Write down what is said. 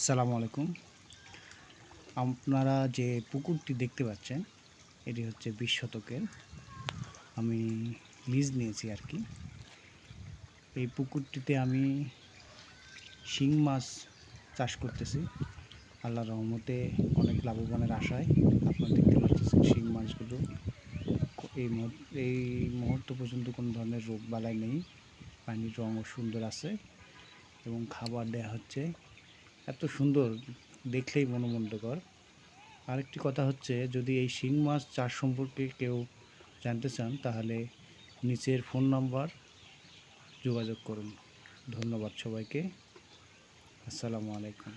আসসালামু আলাইকুম। আপনারা যে পুকুরটি দেখতে পাচ্ছেন, এটি হচ্ছে ২০ শতকের। আমি লিজ নিয়েছি আরকি। এই পুকুরটিতে আমি শিং মাছ চাষ করতেছি। আল্লাহর রহমতে অনেক লাভবানের আশায় আপনারা দেখতে পারতেছেন শিং মাছগুলো। এই মুহূর্ত পর্যন্ত কোনো ধরনের রোগবালাই নেই। পানির রঙও সুন্দর আছে এবং খাবার দেয়া হচ্ছে। এত সুন্দর, দেখলেই মনোমুগ্ধকর। আরেকটি কথা হচ্ছে, যদি এই শিং মাছ চাষ সম্পর্কে কেউ জানতে চান তাহলে নিচের ফোন নাম্বার যোগাযোগ করুন। ধন্যবাদ সবাইকে। আসসালামু আলাইকুম।